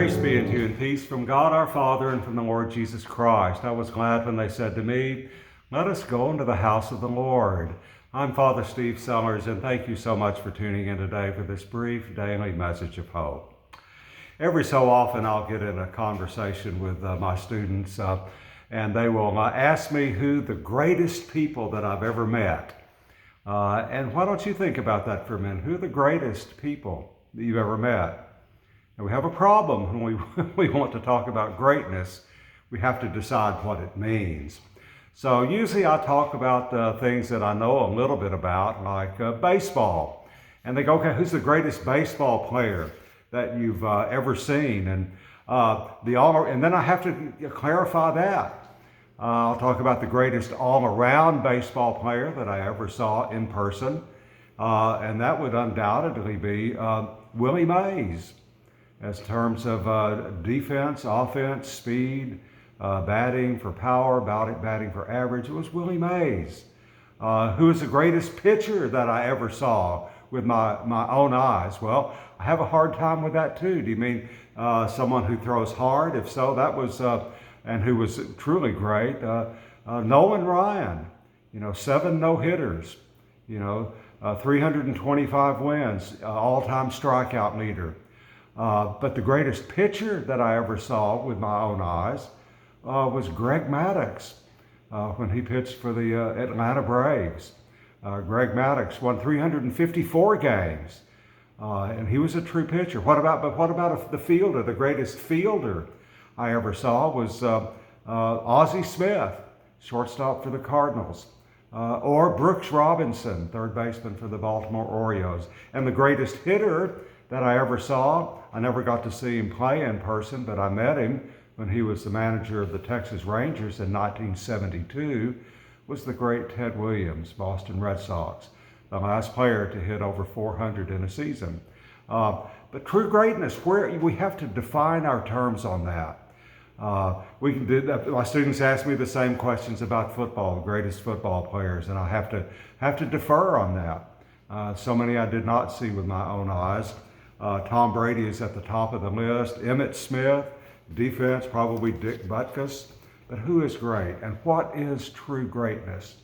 Grace be unto you and peace from God our Father and from the Lord Jesus Christ. I was glad when they said to me, "Let us go into the house of the Lord." I'm Father Steve Sellers, and thank you so much for tuning in today for this brief daily message of hope. Every so often I'll get in a conversation with my students and they will ask me who the greatest people that I've ever met. And why don't you think about that for a minute? Who are the greatest people that you've ever met? And we have a problem when we want to talk about greatness. We have to decide what it means. So usually I talk about things that I know a little bit about, like baseball. And they go, okay, who's the greatest baseball player that you've ever seen? And and then I have to clarify that. I'll talk about the greatest all-around baseball player that I ever saw in person. And that would undoubtedly be Willie Mays. As terms of defense, offense, speed, batting for power, batting for average, it was Willie Mays. Who is the greatest pitcher that I ever saw with my own eyes? Well, I have a hard time with that too. Do you mean someone who throws hard? If so, that was, and who was truly great, Nolan Ryan. 7 no-hitters, 325 wins, all-time strikeout leader. But the greatest pitcher that I ever saw with my own eyes was Greg Maddux when he pitched for the Atlanta Braves. Greg Maddux won 354 games, and he was a true pitcher. What about the fielder? The greatest fielder I ever saw was Ozzie Smith, shortstop for the Cardinals, or Brooks Robinson, third baseman for the Baltimore Orioles. And the greatest hitter that I ever saw, I never got to see him play in person, but I met him when he was the manager of the Texas Rangers in 1972, was the great Ted Williams, Boston Red Sox, the last player to hit over 400 in a season. But true greatness, we have to define our terms on that. My students ask me the same questions about football, the greatest football players, and I have to defer on that. So many I did not see with my own eyes. Tom Brady is at the top of the list. Emmitt Smith, defense, probably Dick Butkus. But who is great, and what is true greatness?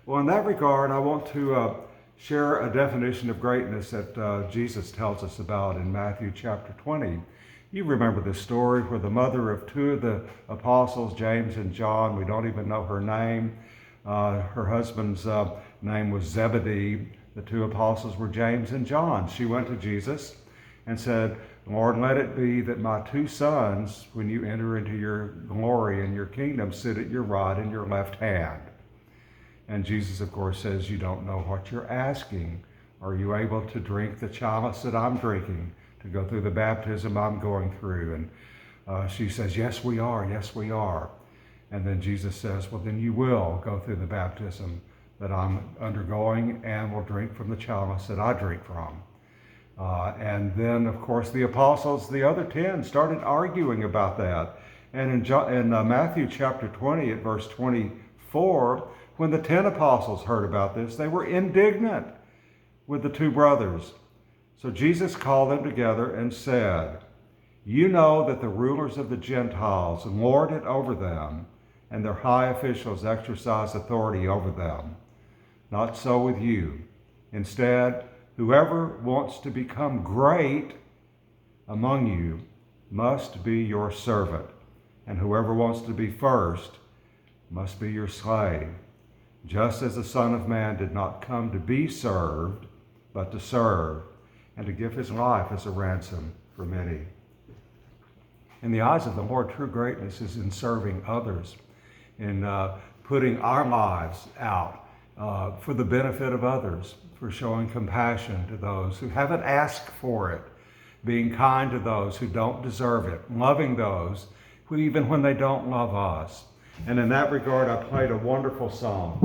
Well, in that regard, I want to share a definition of greatness that Jesus tells us about in Matthew chapter 20. You remember the story where the mother of 2 of the apostles, James and John, we don't even know her name. Her husband's name was Zebedee. The 2 apostles were James and John. She went to Jesus and said, "Lord, let it be that my 2 sons, when you enter into your glory and your kingdom, sit at your right and your left hand." And Jesus, of course, says, "You don't know what you're asking. Are you able to drink the chalice that I'm drinking, to go through the baptism I'm going through?" And she says, "Yes, we are. Yes, we are." And then Jesus says, "Well, then you will go through the baptism that I'm undergoing and will drink from the chalice that I drink from." And then, of course, the apostles, the other 10, started arguing about that. And in Matthew chapter 20, at verse 24, when the 10 apostles heard about this, they were indignant with the 2 brothers. So Jesus called them together and said, "You know that the rulers of the Gentiles lord it over them, and their high officials exercise authority over them. Not so with you. Instead, whoever wants to become great among you must be your servant, and whoever wants to be first must be your slave, just as the Son of Man did not come to be served, but to serve, and to give his life as a ransom for many." In the eyes of the Lord, true greatness is in serving others, in putting our lives out for the benefit of others, for showing compassion to those who haven't asked for it, being kind to those who don't deserve it, loving those who even when they don't love us. And in that regard, I played a wonderful song.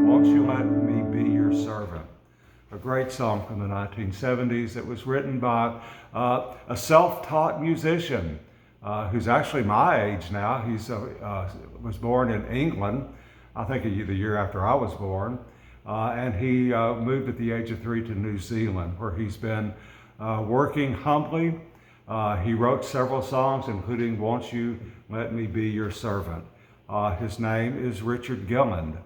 "Won't You Let Me Be Your Servant?" A great song from the 1970s that was written by a self-taught musician who's actually my age now. He was born in England, I think the year after I was born. and he moved at the age of 3 to New Zealand, where he's been working humbly. He wrote several songs, including Won't You Let Me Be Your Servant. His name is Richard Gilland,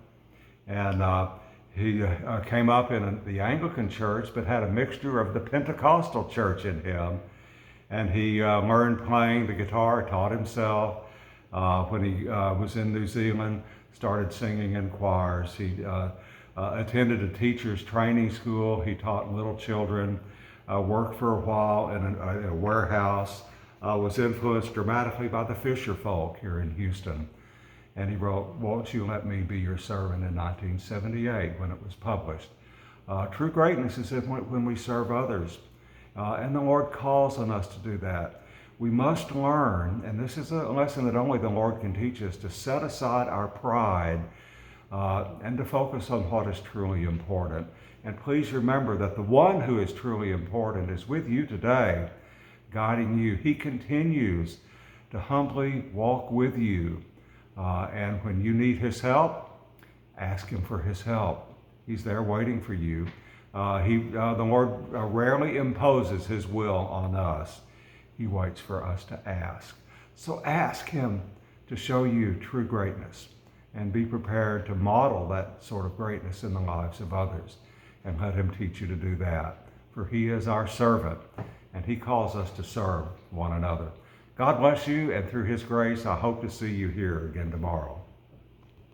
and he came up in the Anglican church, but had a mixture of the Pentecostal church in him. And he learned playing the guitar, taught himself. When he was in New Zealand, started singing in choirs. He attended a teacher's training school. He taught little children, worked for a while in a warehouse, was influenced dramatically by the Fisher folk here in Houston. And he wrote, Won't You Let Me Be Your Servant in 1978 when it was published. True greatness is when we serve others. And the Lord calls on us to do that. We must learn, and this is a lesson that only the Lord can teach us, to set aside our pride and to focus on what is truly important. And please remember that the one who is truly important is with you today, guiding you. He continues to humbly walk with you. And when you need his help, ask him for his help. He's there waiting for you. The Lord rarely imposes his will on us. He waits for us to ask. So ask him to show you true greatness, and be prepared to model that sort of greatness in the lives of others, and let him teach you to do that. For he is our servant, and he calls us to serve one another. God bless you, and through his grace, I hope to see you here again tomorrow.